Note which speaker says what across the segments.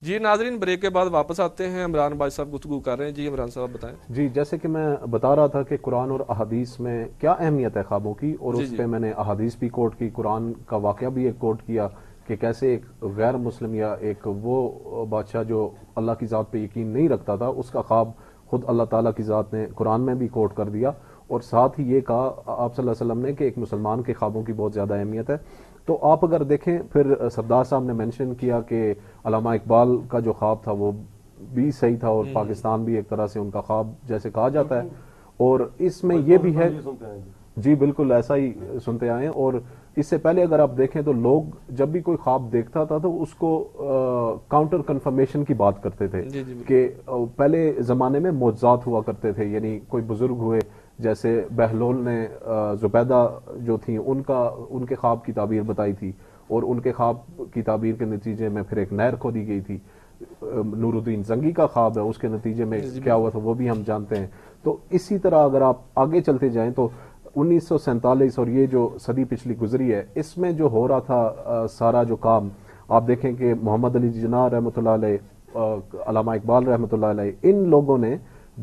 Speaker 1: جی ناظرین، بریک کے بعد واپس آتے ہیں. عمران بھائی صاحب گفتگو کر رہے ہیں. جی عمران صاحب بتائیں.
Speaker 2: جی جیسے کہ میں بتا رہا تھا کہ قرآن اور احادیث میں کیا اہمیت ہے خوابوں کی، اور
Speaker 1: جی
Speaker 2: اس
Speaker 1: جی
Speaker 2: پہ میں نے احادیث بھی کوٹ کی، قرآن کا واقعہ بھی ایک کوٹ کیا کہ کیسے ایک غیر مسلم یا ایک وہ بادشاہ جو اللہ کی ذات پہ یقین نہیں رکھتا تھا، اس کا خواب خود اللہ تعالیٰ کی ذات نے قرآن میں بھی کوٹ کر دیا، اور ساتھ ہی یہ کہا آپ صلی اللہ علیہ وسلم نے کہ ایک مسلمان کے خوابوں کی بہت زیادہ اہمیت ہے. تو آپ اگر دیکھیں پھر سردار صاحب نے مینشن کیا کہ علامہ اقبال کا جو خواب تھا وہ بھی صحیح تھا، اور پاکستان بھی ایک طرح سے ان کا خواب جیسے کہا جاتا ہے، اور اس میں یہ بھی ہے. جی بالکل ایسا ہی سنتے آئے ہیں. اور اس سے پہلے اگر آپ دیکھیں تو لوگ جب بھی کوئی خواب دیکھتا تھا تو اس کو کاؤنٹر کنفرمیشن کی بات کرتے تھے
Speaker 1: جی جی بالکل.
Speaker 2: کہ پہلے زمانے میں معجزات ہوا کرتے تھے، یعنی کوئی بزرگ ہوئے جیسے بہلول نے زبیدہ جو تھیں ان کے خواب کی تعبیر بتائی تھی، اور ان کے خواب کی تعبیر کے نتیجے میں پھر ایک نہر کھودی گئی تھی. نور الدین زنگی کا خواب ہے، اس کے نتیجے میں
Speaker 1: جی
Speaker 2: کیا ہوا
Speaker 1: بالکل.
Speaker 2: تھا وہ بھی ہم جانتے ہیں. تو اسی طرح اگر آپ آگے چلتے جائیں تو 1947 اور یہ جو صدی پچھلی گزری ہے، اس میں جو ہو رہا تھا سارا جو کام، آپ دیکھیں کہ محمد علی جناح رحمۃ اللہ علیہ، علامہ اقبال رحمۃ اللہ علیہ، ان لوگوں نے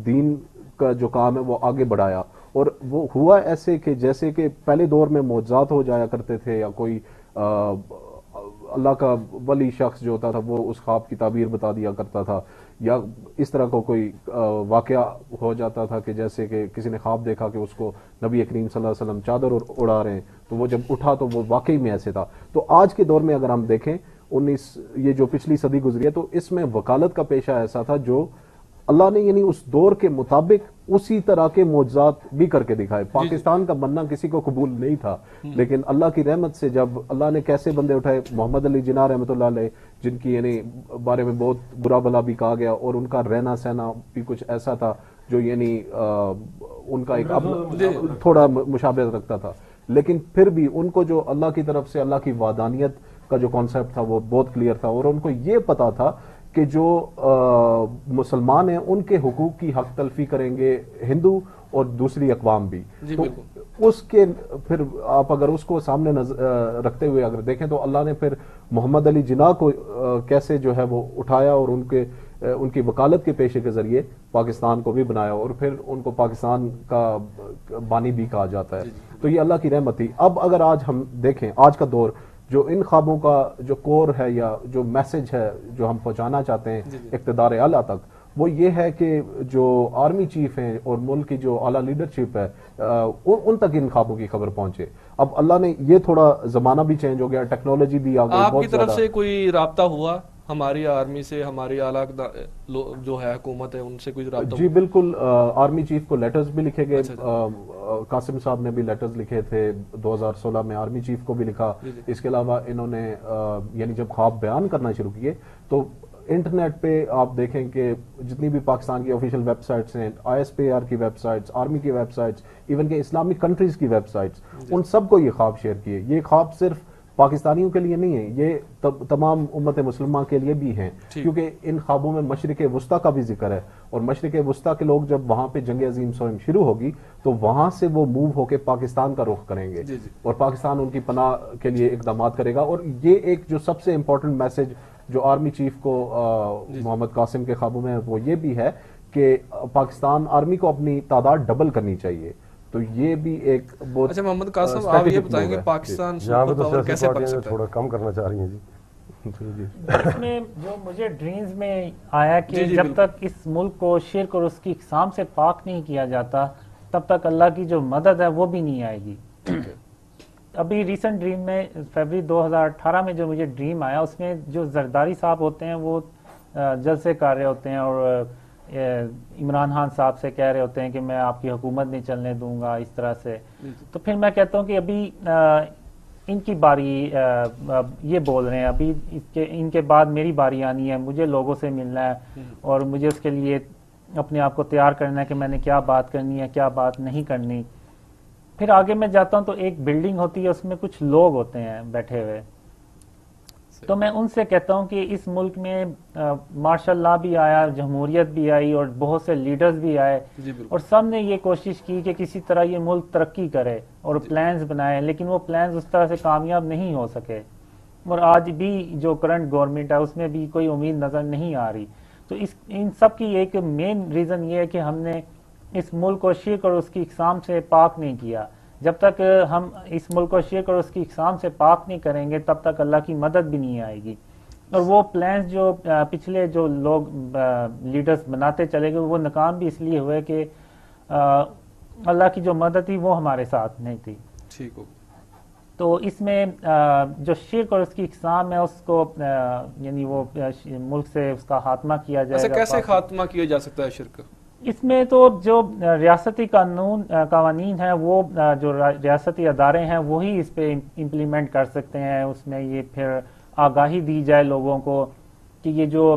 Speaker 2: دین کا جو کام ہے وہ آگے بڑھایا. اور وہ ہوا ایسے کہ جیسے کہ پہلے دور میں معجزات ہو جایا کرتے تھے، یا کوئی اللہ کا ولی شخص جو ہوتا تھا وہ اس خواب کی تعبیر بتا دیا کرتا تھا، یا اس طرح کو کوئی واقعہ ہو جاتا تھا کہ جیسے کہ کسی نے خواب دیکھا کہ اس کو نبی کریم صلی اللہ علیہ وسلم چادر اڑا رہے ہیں، تو وہ جب اٹھا تو وہ واقعی میں ایسے تھا. تو آج کے دور میں اگر ہم دیکھیں یہ جو پچھلی صدی گزری ہے، تو اس میں وکالت کا پیشہ ایسا تھا جو اللہ نے یعنی اس دور کے مطابق اسی طرح کے معجزات بھی کر کے دکھائے.
Speaker 1: جی جی.
Speaker 2: پاکستان کا بننا کسی کو قبول نہیں تھا، لیکن اللہ کی رحمت سے جب اللہ نے کیسے بندے اٹھائے، محمد علی جناح رحمۃ اللہ علیہ جن کی یعنی بارے میں بہت برا بلا بھی کہا گیا، اور ان کا رہنا سہنا بھی کچھ ایسا تھا جو یعنی ان کا ایک تھوڑا مشابہت رکھتا تھا، لیکن پھر بھی ان کو جو اللہ کی طرف سے اللہ کی وحدانیت کا جو کانسیپٹ تھا وہ بہت کلیئر تھا، اور ان کو یہ پتا تھا کہ جو مسلمان ہیں ان کے حقوق کی حق تلفی کریں گے ہندو اور دوسری اقوام بھی.
Speaker 1: جی
Speaker 2: تو
Speaker 1: بالکل.
Speaker 2: اس کے پھر آپ اگر اس کو سامنے رکھتے ہوئے اگر دیکھیں تو اللہ نے پھر محمد علی جناح کو کیسے جو ہے وہ اٹھایا، اور ان کی وکالت کے پیشے کے ذریعے پاکستان کو بھی بنایا، اور پھر ان کو پاکستان کا بانی بھی کہا جاتا ہے. تو یہ اللہ کی رحمت تھی. اب اگر آج ہم دیکھیں آج کا دور، جو ان خوابوں کا جو کور ہے یا جو میسج ہے جو ہم پہنچانا چاہتے ہیں اقتدار اعلیٰ تک، وہ یہ ہے کہ جو آرمی چیف ہیں اور ملک کی جو اعلیٰ لیڈرشپ ہے ان تک ان خوابوں کی خبر پہنچے. اب اللہ نے یہ تھوڑا زمانہ بھی چینج ہو گیا، ٹیکنالوجی بھی آ گئی
Speaker 1: آپ کی
Speaker 2: بہت
Speaker 1: طرف
Speaker 2: زیادہ.
Speaker 1: سے کوئی رابطہ ہوا ہماری آرمی سے، ہماری اعلیٰ جو ہے حکومت ہے ان سے کوئی رابطہ
Speaker 2: جی
Speaker 1: ہوا؟
Speaker 2: بالکل. آرمی چیف کو لیٹرز بھی لکھے گئے.
Speaker 1: اچھا.
Speaker 2: قاسم صاحب نے بھی لیٹرز لکھے تھے 2016 میں، آرمی چیف کو بھی لکھا.
Speaker 1: جی جی.
Speaker 2: اس کے علاوہ انہوں نے یعنی جب خواب بیان کرنا شروع کیے تو انٹرنیٹ پہ آپ دیکھیں کہ جتنی بھی پاکستان کی آفیشیل ویب سائٹس ہیں، ISPR کی ویب سائٹس، آرمی کی ویب سائٹس، ایون کہ اسلامک کنٹریز کی ویب سائٹس، ان سب کو یہ خواب شیئر کیے. یہ خواب صرف پاکستانیوں کے لیے نہیں ہے، یہ تمام امت مسلمہ کے لیے بھی ہیں، کیونکہ ان خوابوں میں مشرق وسطیٰ کا بھی ذکر ہے، اور مشرق وسطیٰ کے لوگ جب وہاں پہ جنگ عظیم سوئم شروع ہوگی تو وہاں سے وہ موو ہو کے پاکستان کا رخ کریں گے، اور پاکستان ان کی پناہ کے لیے اقدامات کرے گا. اور یہ ایک جو سب سے امپورٹنٹ میسج جو آرمی چیف کو محمد قاسم کے خوابوں میں وہ یہ بھی ہے کہ پاکستان آرمی کو اپنی تعداد ڈبل کرنی چاہیے. تو یہ بھی ایک بہت.
Speaker 1: اچھا محمد قاسم، آپ یہ بتائیں گے پاکستان سپر پاور کیسے بن سکتا ہے؟
Speaker 3: تھوڑا کم کرنا چاہ رہی ہیں جی.
Speaker 4: اس میں جو مجھے ڈریمز میں آیا کہ جب تک اس ملک کو شرک اور اس کی اقسام سے پاک نہیں کیا جاتا تب تک اللہ کی جو مدد ہے وہ بھی نہیں آئے گی. ابھی ریسنٹ ڈریم میں فیبری 2018 میں جو مجھے ڈریم آیا، اس میں جو زرداری صاحب ہوتے ہیں وہ جلسے کر رہے ہوتے ہیں اور عمران خان صاحب سے کہہ رہے ہوتے ہیں کہ میں آپ کی حکومت نہیں چلنے دوں گا اس طرح سے. تو پھر میں کہتا ہوں کہ ابھی ان کی باری یہ بول رہے ہیں، ابھی ان کے بعد میری باری آنی ہے، مجھے لوگوں سے ملنا ہے اور مجھے اس کے لیے اپنے آپ کو تیار کرنا ہے کہ میں نے کیا بات کرنی ہے کیا بات نہیں کرنی. پھر آگے میں جاتا ہوں تو ایک بلڈنگ ہوتی ہے، اس میں کچھ لوگ ہوتے ہیں بیٹھے ہوئے، تو میں ان سے کہتا ہوں کہ اس ملک میں ماشاء اللہ بھی آیا، جمہوریت بھی آئی اور بہت سے لیڈرز بھی آئے، اور سب نے یہ کوشش کی کہ کسی طرح یہ ملک ترقی کرے اور پلانز بنائے، لیکن وہ پلانز اس طرح سے کامیاب نہیں ہو سکے. اور آج بھی جو کرنٹ گورنمنٹ ہے اس میں بھی کوئی امید نظر نہیں آ رہی. تو ان سب کی ایک مین ریزن یہ ہے کہ ہم نے اس ملک کو شرک اور اس کی اقسام سے پاک نہیں کیا. جب تک ہم اس ملک کو شرک اور اس کی اقسام سے پاک نہیں کریں گے تب تک اللہ کی مدد بھی نہیں آئے گی. اور وہ پلانز جو پچھلے جو لوگ لیڈرز بناتے چلے گئے وہ ناکام بھی اس لیے ہوئے کہ اللہ کی جو مدد تھی وہ ہمارے ساتھ نہیں تھی.
Speaker 1: ٹھیک ہو.
Speaker 4: تو اس میں جو شرک اور اس کی اقسام ہے اس کو یعنی وہ ملک سے اس کا خاتمہ کیا جائے گا.
Speaker 1: کیسے خاتمہ کیا جا سکتا ہے شرک؟
Speaker 4: اس میں تو جو ریاستی قوانین ہیں وہ جو ریاستی ادارے ہیں وہی اس پہ امپلیمنٹ کر سکتے ہیں. اس میں یہ پھر آگاہی دی جائے لوگوں کو کہ یہ جو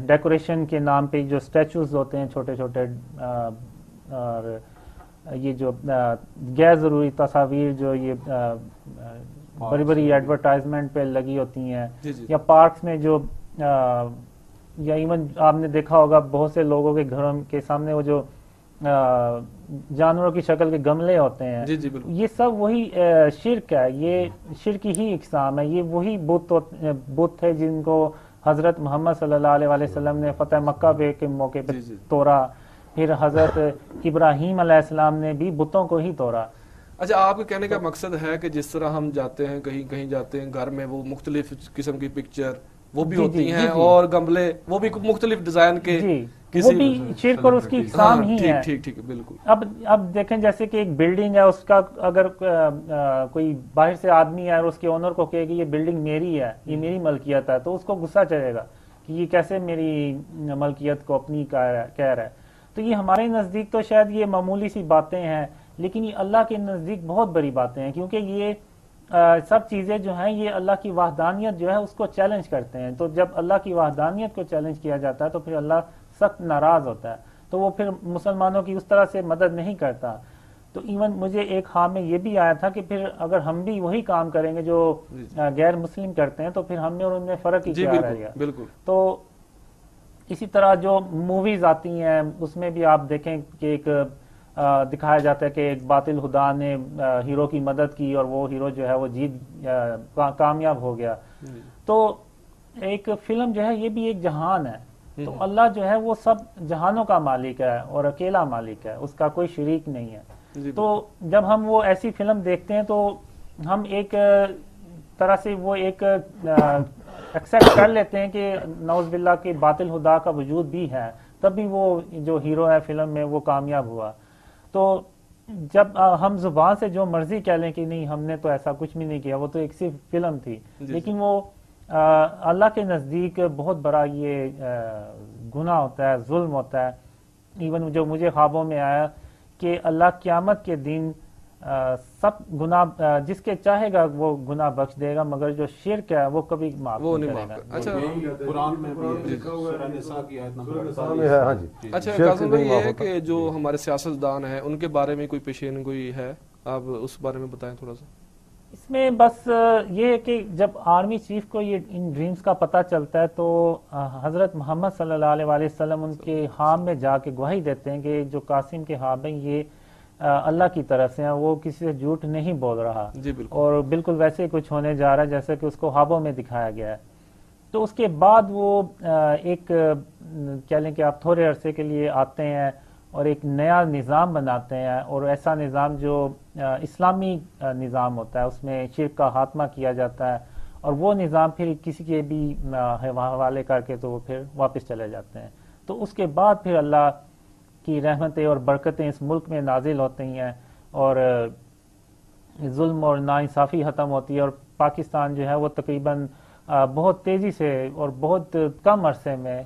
Speaker 4: ڈیکوریشن کے نام پہ جو اسٹیچوز ہوتے ہیں چھوٹے چھوٹے اور یہ جو غیر ضروری تصاویر جو یہ بڑی بڑی ایڈورٹائزمنٹ پہ لگی ہوتی ہیں یا پارکس میں جو یا ایون آپ نے دیکھا ہوگا بہت سے لوگوں کے گھروں کے سامنے وہ جو جانوروں کی شکل کے گملے ہوتے ہیں یہ سب وہی شرک ہے. یہ شرک ہی اقسام ہے. یہ وہی بت تھے جن کو حضرت محمد صلی اللہ علیہ وسلم نے فتح مکہ کے موقع پہ توڑا. پھر حضرت ابراہیم علیہ السلام نے بھی بتوں کو ہی توڑا.
Speaker 1: اچھا آپ کے کہنے کا مقصد ہے کہ جس طرح ہم جاتے ہیں کہیں جاتے ہیں گھر میں وہ مختلف قسم کی پکچر وہ بھی ہوتی ہیں اور گملے وہ بھی مختلف ڈیزائن کے
Speaker 4: وہ بھی شرک اور اس کی اقسام ہی ہے.
Speaker 1: ٹھیک بالکل.
Speaker 4: اب دیکھیں جیسے کہ ایک بلڈنگ ہے اس کا اگر کوئی باہر سے آدمی ہے اور اس کے اونر کو کہے کہ یہ بلڈنگ میری ہے یہ میری ملکیت ہے تو اس کو غصہ چڑھے گا کہ یہ کیسے میری ملکیت کو اپنی کہہ رہا ہے. تو یہ ہمارے نزدیک تو شاید یہ معمولی سی باتیں ہیں لیکن یہ اللہ کے نزدیک بہت بڑی باتیں ہیں کیونکہ یہ سب چیزیں جو ہیں یہ اللہ کی وحدانیت جو ہے اس کو چیلنج کرتے ہیں. تو جب اللہ کی وحدانیت کو چیلنج کیا جاتا ہے تو پھر اللہ سخت ناراض ہوتا ہے. تو وہ پھر مسلمانوں کی اس طرح سے مدد نہیں کرتا. تو ایون مجھے ایک خواب میں یہ بھی آیا تھا کہ پھر اگر ہم بھی وہی کام کریں گے جو غیر مسلم کرتے ہیں تو پھر ہم میں اور ان میں فرق ہی کیا رہ گیا. تو اسی طرح جو موویز آتی ہیں اس میں بھی آپ دیکھیں کہ ایک دکھایا جاتا ہے کہ ایک باطل خدا نے ہیرو کی مدد کی اور وہ ہیرو جو ہے وہ جیت کامیاب ہو گیا. تو ایک فلم جو ہے یہ بھی ایک جہان ہے. تو اللہ جو ہے وہ سب جہانوں کا مالک ہے اور اکیلا مالک ہے اس کا کوئی شریک نہیں ہے. تو جب ہم وہ ایسی فلم دیکھتے ہیں تو ہم ایک طرح سے وہ ایک ایکسیپٹ کر لیتے ہیں کہ نعوذ باللہ کہ باطل خدا کا وجود بھی ہے تب بھی وہ جو ہیرو ہے فلم میں وہ کامیاب ہوا. تو جب ہم زبان سے جو مرضی کہہ لیں کہ نہیں ہم نے تو ایسا کچھ بھی نہیں کیا وہ تو ایک صرف فلم تھی لیکن وہ اللہ کے نزدیک بہت بڑا یہ گناہ ہوتا ہے ظلم ہوتا ہے. ایون جو مجھے خوابوں میں آیا کہ اللہ قیامت کے دن سب گناہ جس کے چاہے گا وہ گناہ بخش دے گا مگر جو شرک ہے وہ کبھی معاف نہیں کرے گا.
Speaker 1: اچھا قاسم بھائی یہ ہے کہ جو ہمارے سیاستدان ہیں ان کے بارے میں کوئی پیشین گوئی ہے آپ اس بارے میں بتائیں تھوڑا سا.
Speaker 4: اس میں بس یہ ہے کہ جب آرمی چیف کو یہ ان ڈریمز کا پتہ چلتا ہے تو حضرت محمد صلی اللہ علیہ وسلم ان کے خواب میں جا کے گواہی دیتے ہیں کہ جو قاسم کے خواب ہیں یہ اللہ کی طرف سے ہیں وہ کسی سے جھوٹ نہیں بول رہا اور بالکل ویسے کچھ ہونے جا رہا ہے جیسے کہ اس کو خوابوں میں دکھایا گیا ہے. تو اس کے بعد وہ ایک کہہ لیں کہ آپ تھوڑے عرصے کے لیے آتے ہیں اور ایک نیا نظام بناتے ہیں اور ایسا نظام جو اسلامی نظام ہوتا ہے اس میں شرک کا خاتمہ کیا جاتا ہے اور وہ نظام پھر کسی کے بھی حوالے کر کے تو وہ پھر واپس چلے جاتے ہیں. تو اس کے بعد پھر اللہ کی رحمتیں اور برکتیں اس ملک میں نازل ہوتی ہیں اور ظلم اور ناانصافی ختم ہوتی ہے اور پاکستان جو ہے وہ تقریباً بہت تیزی سے اور بہت کم عرصے میں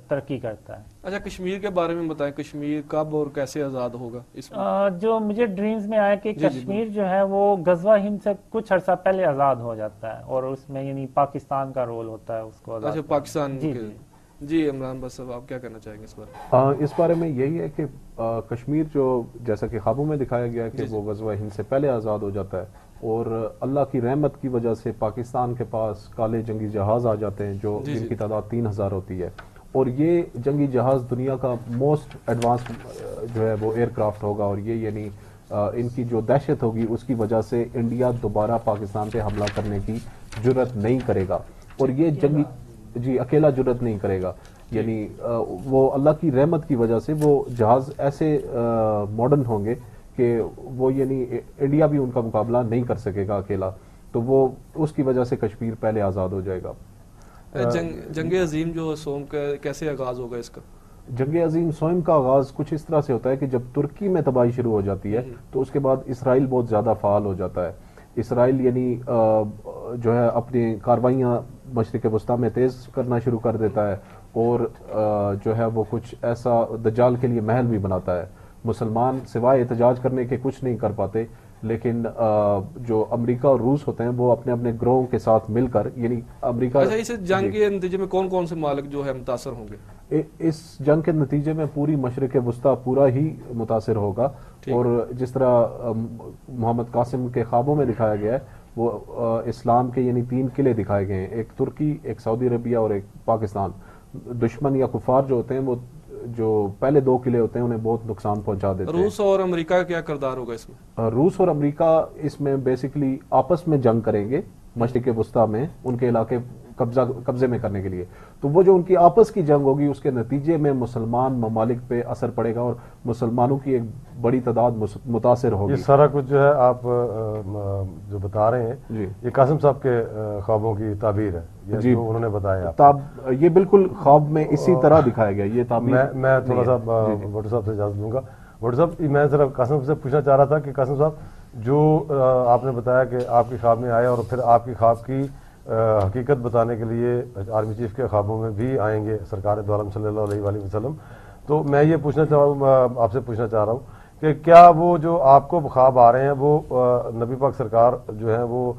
Speaker 4: ترقی کرتا ہے.
Speaker 1: اچھا کشمیر کے بارے میں بتائیں کشمیر کب اور کیسے آزاد ہوگا؟ اس
Speaker 4: جو مجھے ڈریمز میں آیا کہ کشمیر جو ہے وہ غزوہ ہند سے کچھ عرصہ پہلے آزاد ہو جاتا ہے اور اس میں یعنی پاکستان کا رول ہوتا ہے اس کو آزاد.
Speaker 1: اچھا پاکستان جی عمران بس صاحب آپ کیا کہنا چاہیں گے اس
Speaker 2: بارے؟ اس بارے میں یہی ہے کہ کشمیر جو جیسا کہ خوابوں میں دکھایا گیا کہ وہ غزوہ ہند سے پہلے آزاد ہو جاتا ہے اور اللہ کی رحمت کی وجہ سے پاکستان کے پاس کالے جنگی جہاز آ جاتے ہیں جو جن کی تعداد 3000 ہوتی ہے اور یہ جنگی جہاز دنیا کا موسٹ ایڈوانس جو ہے وہ ایئر کرافٹ ہوگا اور یہ یعنی ان کی جو دہشت ہوگی اس کی وجہ سے انڈیا دوبارہ پاکستان پہ حملہ کرنے کی جرت نہیں کرے گا. اور یہ جنگی جی اکیلا جرت نہیں کرے گا, یعنی وہ اللہ کی رحمت کی وجہ سے وہ جہاز ایسے ماڈرن ہوں گے کہ وہ یعنی انڈیا بھی ان کا مقابلہ نہیں کر سکے گا اکیلا, تو وہ اس کی وجہ سے کشمیر پہلے آزاد ہو جائے گا.
Speaker 1: جنگ عظیم جو سوم کا کیسے آغاز ہوگا اس کا؟
Speaker 2: جنگ عظیم سوئم کا آغاز کچھ اس طرح سے ہوتا ہے کہ جب ترکی میں تباہی شروع ہو جاتی ہے تو اس کے بعد اسرائیل بہت زیادہ فعال ہو جاتا ہے. اسرائیل یعنی جو ہے اپنی کاروائیاں مشرق وسطیٰ میں تیز کرنا شروع کر دیتا ہے, اور جو ہے وہ کچھ ایسا دجال کے لیے محل بھی بناتا ہے. مسلمان سوائے احتجاج کرنے کے کچھ نہیں کر پاتے, لیکن جو امریکہ اور روس ہوتے ہیں وہ اپنے اپنے گروہوں کے ساتھ مل کر, یعنی امریکہ
Speaker 1: اچھا اس جنگ کے نتیجے میں کون کون سے ممالک جو ہے متاثر ہوں گے؟
Speaker 2: اس جنگ کے نتیجے میں پوری مشرق وسطیٰ پورا ہی متاثر ہوگا. اور جس طرح محمد قاسم کے خوابوں میں دکھایا گیا ہے وہ اسلام کے یعنی 3 قلعے دکھائے گئے ہیں, ایک ترکی, ایک سعودی عربیہ اور ایک پاکستان. دشمن یا کفار جو ہوتے ہیں وہ جو پہلے 2 قلعے ہوتے ہیں انہیں بہت نقصان پہنچا دیتے ہیں.
Speaker 1: روس اور امریکہ کا کیا کردار ہوگا اس میں؟
Speaker 2: روس اور امریکہ اس میں بیسیکلی آپس میں جنگ کریں گے مشرق وسطیٰ میں ان کے علاقے قبضے میں کرنے کے لیے. تو وہ جو ان کی آپس کی جنگ ہوگی اس کے نتیجے میں مسلمان ممالک پہ اثر پڑے گا اور مسلمانوں کی ایک بڑی تعداد متاثر ہوگی.
Speaker 3: یہ سارا کچھ جو ہے آپ جو بتا رہے ہیں یہ قاسم صاحب کے خوابوں کی تعبیر ہے جو انہوں نے بتایا.
Speaker 2: یہ بالکل خواب میں اسی طرح دکھایا گیا یہ تعبیر.
Speaker 3: میں تھوڑا سا بھٹو صاحب سے اجازت دوں گا. بھٹو صاحب میں صرف قاسم سے پوچھنا چاہ رہا تھا کہ قاسم صاحب جو آپ نے بتایا کہ آپ کے خواب میں آئے اور پھر آپ کی خواب کی حقیقت بتانے کے لیے آرمی چیف کے خوابوں میں بھی آئیں گے سرکار دو عالم صلی اللہ علیہ وآلہ وسلم, تو میں یہ پوچھنا آپ سے پوچھنا چاہ رہا ہوں کہ کیا وہ جو آپ کو خواب آ رہے ہیں وہ نبی پاک سرکار جو ہیں وہ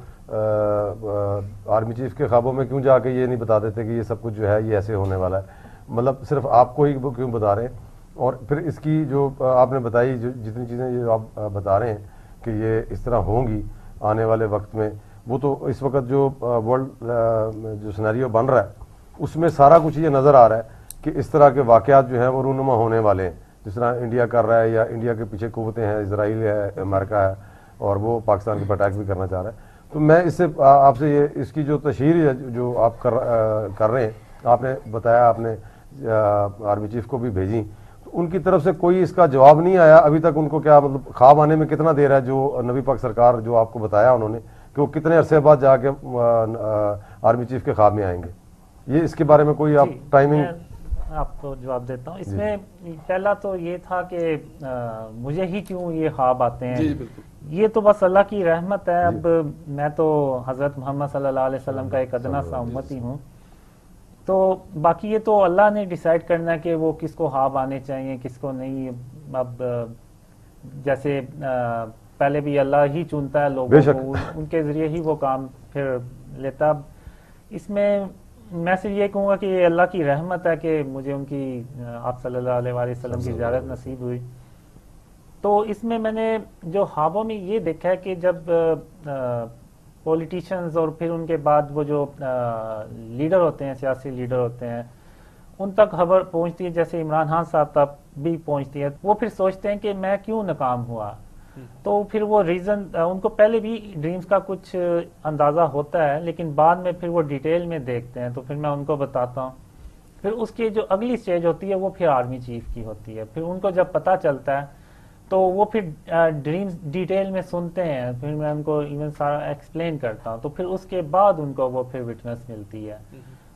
Speaker 3: آرمی چیف کے خوابوں میں کیوں جا کے یہ نہیں بتا دیتے کہ یہ سب کچھ جو ہے یہ ایسے ہونے والا ہے, مطلب صرف آپ کو ہی کیوں بتا رہے ہیں؟ اور پھر اس کی جو آپ نے بتائی جو جتنی چیزیں یہ آپ بتا رہے ہیں کہ یہ اس طرح ہوں گی آنے والے وقت میں, وہ تو اس وقت جو ورلڈ جو سینیریو بن رہا ہے اس میں سارا کچھ یہ نظر آ رہا ہے کہ اس طرح کے واقعات جو ہیں وہ رونما ہونے والے ہیں, جس طرح انڈیا کر رہا ہے یا انڈیا کے پیچھے قوتیں ہیں, اسرائیل ہے, امریکہ ہے, اور وہ پاکستان کے اٹیک بھی کرنا چاہ رہا ہے. تو میں اس سے آپ سے یہ اس کی جو تشہیر جو آپ کر رہے ہیں, آپ نے بتایا آپ نے آرمی چیف کو بھی بھیجی, تو ان کی طرف سے کوئی اس کا جواب نہیں آیا ابھی تک. ان کو کیا مطلب خواب آنے میں کتنا دیر ہے جو نبی پاک سرکار جو آپ کو بتایا انہوں نے کہ وہ کتنے عرصے بعد جا کے آرمی چیف کے خواب میں آئیں گے, یہ اس کے بارے میں کوئی آپ ٹائمنگ؟
Speaker 4: آپ کو جواب دیتا ہوں. اس میں پہلا تو یہ تھا کہ مجھے ہی کیوں یہ خواب آتے ہیں, یہ تو بس اللہ کی رحمت ہے. اب میں تو حضرت محمد صلی اللہ علیہ وسلم کا ایک ادنا سا امتی ہوں, تو باقی یہ تو اللہ نے ڈیسائیڈ کرنا ہے کہ وہ کس کو خواب آنے چاہیے کس کو نہیں. اب جیسے پہلے بھی اللہ ہی چنتا ہے لوگوں کو, ان کے ذریعے ہی وہ کام پھر لیتا. اس میں میں صرف یہ کہوں گا کہ یہ اللہ کی رحمت ہے کہ مجھے ان کی آپ صلی اللہ علیہ وآلہ وسلم کی زیارت نصیب ہوئی. تو اس میں نے جو خوابوں میں یہ دیکھا ہے کہ جب پولیٹیشنز اور پھر ان کے بعد وہ جو لیڈر ہوتے ہیں, سیاسی لیڈر ہوتے ہیں, ان تک خبر پہنچتی ہے, جیسے عمران خان صاحب تک بھی پہنچتی ہے, وہ پھر سوچتے ہیں کہ میں کیوں ناکام ہوا. تو پھر وہ ریزن ان کو پہلے بھی ڈریمز کا کچھ اندازہ ہوتا ہے, لیکن بعد میں پھر وہ ڈیٹیل میں دیکھتے ہیں, تو پھر میں ان کو بتاتا ہوں. پھر اس کی جو اگلی سٹیج ہوتی ہے وہ پھر آرمی چیف کی ہوتی ہے. پھر ان کو جب پتہ چلتا ہے تو وہ پھر ڈریمز ڈیٹیل میں سنتے ہیں, پھر میں ان کو ایون سارا ایکسپلین کرتا ہوں. تو پھر اس کے بعد ان کو وہ پھر وٹنس ملتی ہے,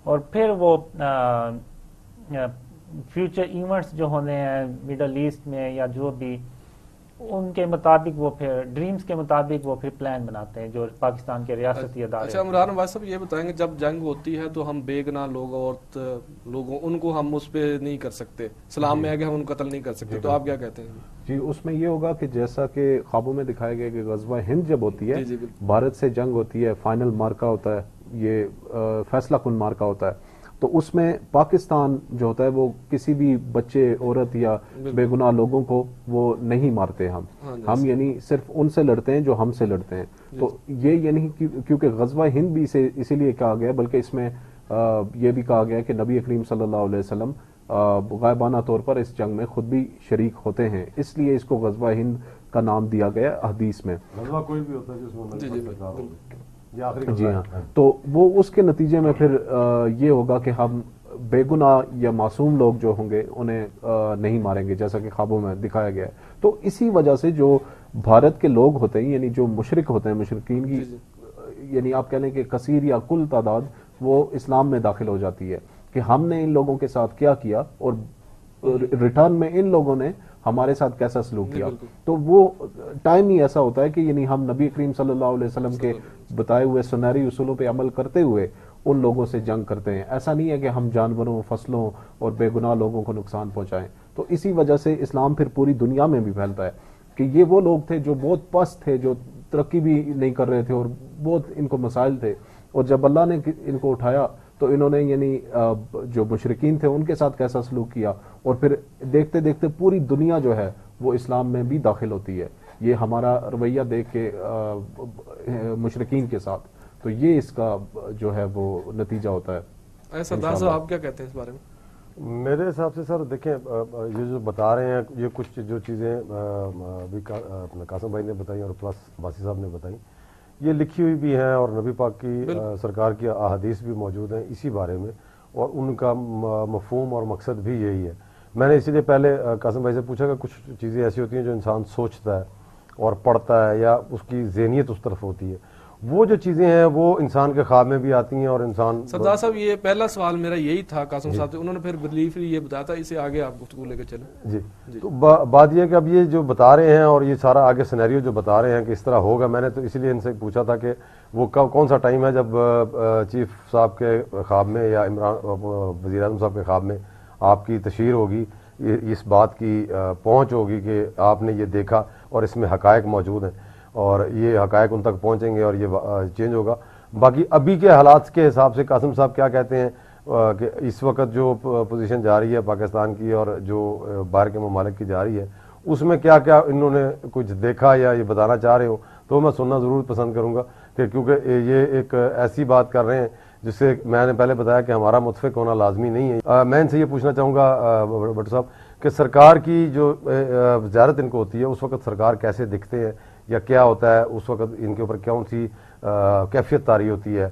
Speaker 4: اور پھر وہ فیوچر ایونٹس جو ہونے ہیں مڈل ایسٹ میں یا جو بھی, ان کے مطابق وہ پھر ڈریمز کے مطابق وہ پھر پلان بناتے ہیں جو پاکستان کے ریاستی ادارے.
Speaker 1: اچھا عمران عباس صاحب یہ بتائیں گے, جب جنگ ہوتی ہے تو ہم بے گناہ لوگ اور لوگوں ان کو ہم اس پہ نہیں کر سکتے, اسلام میں ہے کہ ہم ان کو قتل نہیں کر سکتے, تو آپ کیا کہتے ہیں؟
Speaker 2: جی اس میں یہ ہوگا کہ جیسا کہ خوابوں میں دکھایا گیا کہ غزوہ ہند جب ہوتی ہے, بھارت سے جنگ ہوتی ہے, فائنل مارکا ہوتا ہے, یہ فیصلہ کن مارکا ہوتا ہے, تو اس میں پاکستان جو ہوتا ہے وہ کسی بھی بچے, عورت یا بے گناہ لوگوں کو وہ نہیں مارتے. ہم یعنی صرف ان سے لڑتے ہیں جو ہم سے لڑتے ہیں. تو یہ یعنی کیونکہ غزوہ ہند بھی اسے اسی لیے کہا گیا, بلکہ اس میں یہ بھی کہا گیا کہ نبی کریم صلی اللہ علیہ وسلم غائبانہ طور پر اس جنگ میں خود بھی شریک ہوتے ہیں, اس لیے اس کو غزوہ ہند کا نام دیا گیا حدیث میں.
Speaker 3: غزوہ کوئی بھی ہوتا ہے جس میں
Speaker 2: جی ہاں، تو وہ اس کے نتیجے میں پھر یہ ہوگا کہ ہم بے گناہ یا معصوم لوگ جو ہوں گے انہیں نہیں ماریں گے، جیسا کہ خوابوں میں دکھایا گیا ہے. تو اسی وجہ سے جو بھارت کے لوگ ہوتے ہیں، یعنی جو مشرک ہوتے ہیں، مشرکین کی یعنی آپ کہہ لیں کہ کثیر یا کل تعداد وہ اسلام میں داخل ہو جاتی ہے کہ ہم نے ان لوگوں کے ساتھ کیا کیا اور ریٹرن میں ان لوگوں نے ہمارے sاتھ کیسا سلوک کیا. تو وہ ٹائم ہی ایسا ہوتا ہے کہ یعنی ہم نبی کریم صلی اللہ علیہ وسلم کے بتائے ہوئے سنہری اصولوں پہ عمل کرتے ہوئے ان لوگوں سے جنگ کرتے ہیں. ایسا نہیں ہے کہ ہم جانوروں، فصلوں اور بے گناہ لوگوں کو نقصان پہنچائیں. تو اسی وجہ سے اسلام پھر پوری دنیا میں بھی پھیلتا ہے کہ یہ وہ لوگ تھے جو بہت پست تھے، جو ترقی بھی نہیں کر رہے تھے اور بہت ان کو مسائل تھے، اور جب اللہ نے ان کو اٹھایا تو انہوں نے یعنی جو مشرکین تھے ان کے ساتھ کیسا سلوک کیا، اور پھر دیکھتے دیکھتے پوری دنیا جو ہے وہ اسلام میں بھی داخل ہوتی ہے. یہ ہمارا رویہ دیکھ کے مشرکین کے ساتھ، تو یہ اس کا جو ہے وہ نتیجہ ہوتا ہے.
Speaker 1: سردار صاحب آپ کیا کہتے ہیں اس بارے میں؟
Speaker 3: میرے حساب سے سر دیکھیں، یہ جو بتا رہے ہیں، یہ کچھ جو چیزیں ابھی اپنے قاسم بھائی نے بتائی اور پلس باسی صاحب نے بتائی، یہ لکھی ہوئی بھی ہیں اور نبی پاک کی سرکار کی احادیث بھی موجود ہیں اسی بارے میں، اور ان کا مفہوم اور مقصد بھی یہی ہے. میں نے اسی لیے پہلے قاسم بھائی سے پوچھا کہ کچھ چیزیں ایسی ہوتی ہیں جو انسان سوچتا ہے اور پڑھتا ہے یا اس کی ذہنیت اس طرف ہوتی ہے، وہ جو چیزیں ہیں وہ انسان کے خواب میں بھی آتی ہیں اور انسان.
Speaker 1: سردار صاحب یہ پہلا سوال میرا یہی تھا قاسم صاحب سے، انہوں نے پھر بریفلی یہ بتایا تھا، اسے آگے آپ گفتگو لے کے چلیں.
Speaker 3: جی تو بات یہ ہے کہ اب یہ جو بتا رہے ہیں اور یہ سارا آگے سینیریو جو بتا رہے ہیں کہ اس طرح ہوگا، میں نے تو اسی لیے ان سے پوچھا تھا کہ وہ کون سا ٹائم ہے جب چیف صاحب کے خواب میں یا وزیر اعظم صاحب کے خواب میں آپ کی تشہیر ہوگی، اس بات کی پہنچ ہوگی کہ آپ نے یہ دیکھا اور اس میں حقائق موجود ہیں اور یہ حقائق ان تک پہنچیں گے اور یہ چینج ہوگا. باقی ابھی کے حالات کے حساب سے قاسم صاحب کیا کہتے ہیں کہ اس وقت جو پوزیشن جا رہی ہے پاکستان کی اور جو باہر کے ممالک کی جا رہی ہے، اس میں کیا کیا انہوں نے کچھ دیکھا یا یہ بتانا چاہ رہے ہو تو میں سننا ضرور پسند کروں گا، کہ کیونکہ یہ ایک ایسی بات کر رہے ہیں جس سے میں نے پہلے بتایا کہ ہمارا متفق ہونا لازمی نہیں ہے. میں ان سے یہ پوچھنا چاہوں گا بٹو صاحب کہ سرکار کی جو زیارت ان کو ہوتی ہے اس وقت سرکار کیسے دکھتے ہیں یا کیا ہوتا ہے اس وقت، ان کے اوپر کون سی کیفیت طاری ہوتی ہے،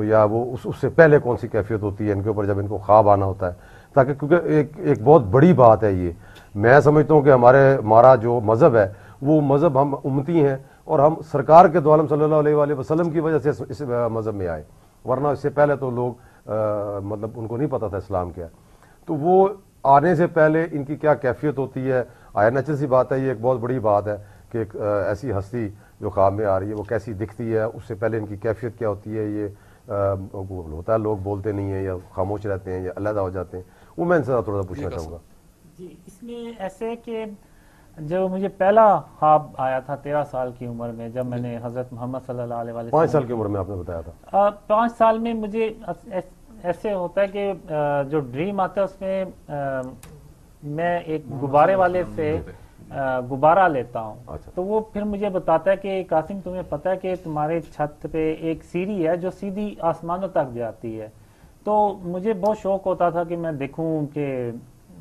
Speaker 3: یا وہ اس سے پہلے کون سی کیفیت ہوتی ہے ان کے اوپر جب ان کو خواب آنا ہوتا ہے، تاکہ کیونکہ ایک بہت بڑی بات ہے یہ. میں سمجھتا ہوں کہ ہمارا جو مذہب ہے وہ مذہب، ہم امتی ہیں اور ہم سرکار کے دو عالم صلی اللہ علیہ وآلہ وسلم کی وجہ سے اس مذہب میں آئے، ورنہ اس سے پہلے تو لوگ مطلب ان کو نہیں پتا تھا اسلام کیا. تو وہ آنے سے پہلے ان کی کیا کیفیت ہوتی ہے، آیا نیچرل سی بات ہے، یہ ایک بہت بڑی بات ہے کہ ایک ایسی ہستی جو خواب میں آ رہی ہے وہ کیسی دکھتی ہے، اس سے پہلے ان کی کیفیت کیا ہوتی ہے. یہ ہوتا ہے لوگ بولتے نہیں ہیں یا خاموش رہتے ہیں یا علیحدہ ہو جاتے ہیں، وہ میں ان سے تھوڑا سا پوچھنا چاہوں گا.
Speaker 4: جی اس میں ایسے کہ جو مجھے پہلا خواب آیا تھا 13 سال کی عمر میں، جب میں نے حضرت محمد صلی اللہ علیہ وسلم
Speaker 3: 5 سال کی عمر میں آپ نے بتایا تھا.
Speaker 4: 5 سال میں مجھے ایسے ہوتا ہے کہ جو ڈریم آتا ہے اس میں میں ایک غبارے والے سے غبارہ لیتا ہوں، تو وہ پھر مجھے بتاتا ہے کہ قاسم تمہیں پتہ ہے کہ تمہارے چھت پہ ایک سیڑھی ہے جو سیدھی آسمانوں تک جاتی ہے. تو مجھے بہت شوق ہوتا تھا کہ میں دیکھوں کہ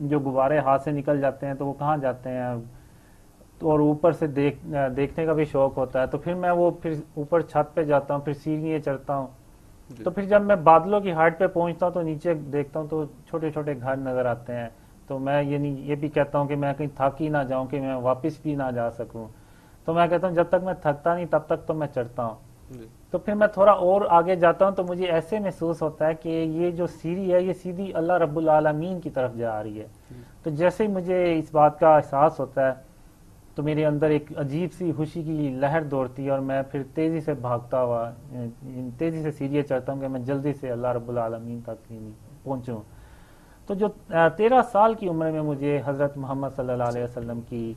Speaker 4: جو غبارے ہاتھ سے نکل جاتے ہیں تو وہ کہاں جاتے ہیں، اور اوپر سے دیکھنے کا بھی شوق ہوتا ہے. تو پھر میں وہ پھر اوپر چھت پہ جاتا ہوں، پھر سیڑھیاں چڑھتا ہوں. تو پھر جب میں بادلوں کی ہائٹ پہ پہنچتا ہوں تو نیچے دیکھتا ہوں تو چھوٹے چھوٹے گھر نظر آتے ہیں. تو میں یہ بھی کہتا ہوں کہ میں کہیں تھک ہی نہ جاؤں کہ میں واپس بھی نہ جا سکوں. تو میں کہتا ہوں جب تک میں تھکتا نہیں تب تک تو میں چڑھتا ہوں. تو پھر میں تھوڑا اور آگے جاتا ہوں تو مجھے ایسے محسوس ہوتا ہے کہ یہ جو سیڑھی ہے یہ سیدھی اللہ رب العالمین کی طرف جا رہی ہے. تو جیسے ہی مجھے اس بات کا احساس ہوتا ہے تو میرے اندر ایک عجیب سی خوشی کی لہر دوڑتی ہے اور میں پھر تیزی سے بھاگتا ہوا تیزی سے سیڑھیاں چڑھتا ہوں کہ میں جلدی سے اللہ رب العالمین تک پہنچوں. تو جو 13 سال کی عمر میں مجھے حضرت محمد صلی اللہ علیہ وسلم کی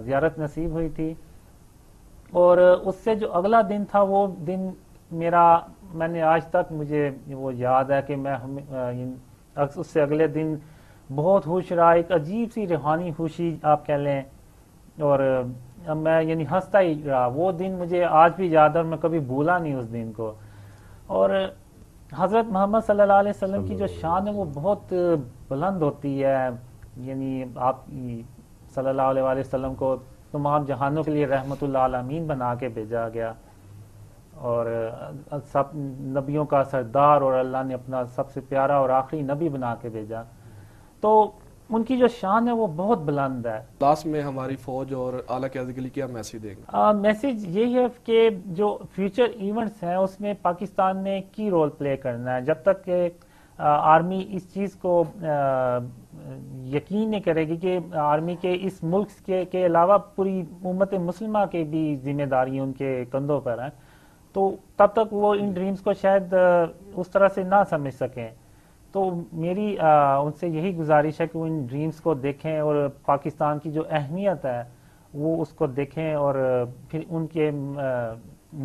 Speaker 4: زیارت نصیب ہوئی تھی، اور اس سے جو اگلا دن تھا وہ دن میں نے آج تک مجھے وہ یاد ہے کہ میں اس سے اگلے دن بہت خوش رہا، ایک عجیب سی روحانی خوشی آپ کہہ لیں، اور میں یعنی ہنستا ہی رہا. وہ دن مجھے آج بھی یاد ہے اور میں کبھی بھولا نہیں اس دن کو. اور حضرت محمد صلی اللہ علیہ وسلم کی جو شان ہے وہ بہت بلند ہوتی ہے. یعنی آپ صلی اللہ علیہ وسلم کو تمام جہانوں کے لیے رحمت اللہ عالمین بنا کے بھیجا گیا. اور سب نبیوں کا سردار، اور اللہ نے اپنا سب سے پیارا اور آخری نبی بنا کے بھیجا، تو ان کی جو شان ہے وہ بہت بلند ہے۔
Speaker 1: لاسٹ میں ہماری فوج اور اعلیٰ قیادت کے لیے کیا میسیج دیں گے؟
Speaker 4: میسج یہی ہے کہ جو فیوچر ایونٹس ہیں اس میں پاکستان نے کی رول پلے کرنا ہے۔ جب تک کہ آرمی اس چیز کو یقین نہیں کرے گی کہ آرمی کے اس ملک کے علاوہ پوری امت مسلمہ کے بھی ذمہ داری ان کے کندھوں پر ہیں، تو تب تک وہ ان ڈریمز کو شاید اس طرح سے نہ سمجھ سکیں۔ تو میری ان سے یہی گزارش ہے کہ وہ ان ڈریمز کو دیکھیں اور پاکستان کی جو اہمیت ہے وہ اس کو دیکھیں، اور پھر ان کے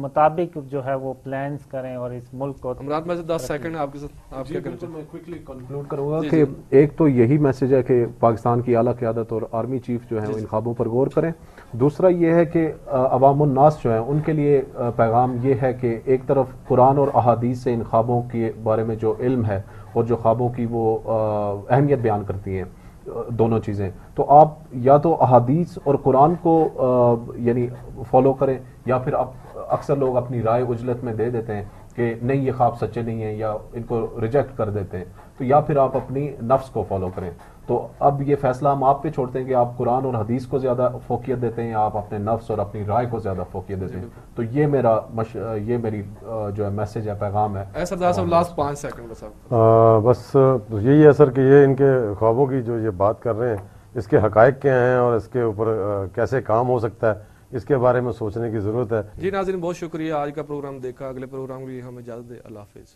Speaker 4: مطابق جو ہے وہ پلانز کریں اور اس ملک کو۔
Speaker 1: عمران میں سے 10 سیکنڈ آپ کے ساتھ، آپ کیا کریں؟
Speaker 2: میں کوئکلی کنکلوڈ کروں گا کہ ایک تو یہی میسج ہے کہ پاکستان کی اعلیٰ قیادت اور آرمی چیف جو ہیں ان خوابوں پر غور کریں۔ دوسرا یہ ہے کہ عوام الناس جو ہیں ان کے لیے پیغام یہ ہے کہ ایک طرف قرآن اور احادیث سے ان خوابوں کے بارے میں جو علم ہے اور جو خوابوں کی وہ اہمیت بیان کرتی ہیں دونوں چیزیں، تو آپ یا تو احادیث اور قرآن کو یعنی فالو کریں، یا پھر آپ اکثر لوگ اپنی رائے عجلت میں دے دیتے ہیں کہ نہیں یہ خواب سچے نہیں ہیں یا ان کو ریجیکٹ کر دیتے ہیں، تو یا پھر آپ اپنی نفس کو فالو کریں۔ تو اب یہ فیصلہ ہم آپ پہ چھوڑتے ہیں کہ آپ قرآن اور حدیث کو زیادہ فوقیت دیتے ہیں یا آپ اپنے نفس اور اپنی رائے کو زیادہ فوقیت دیتے ہیں۔ تو یہ یہ میری جو ہے میسج ہے، پیغام ہے۔
Speaker 1: سردار صاحب لاسٹ 5 سیکنڈ بس آپ۔
Speaker 3: بس یہی ہے سر کہ یہ ان کے خوابوں کی جو یہ بات کر رہے ہیں اس کے حقائق کیا ہیں اور اس کے اوپر کیسے کام ہو سکتا ہے، اس کے بارے میں سوچنے کی ضرورت ہے۔
Speaker 1: جی ناظرین، بہت شکریہ، آج کا پروگرام دیکھا، اگلے پروگرام کے لیے ہمیں اجازت دیں، اللہ حافظ۔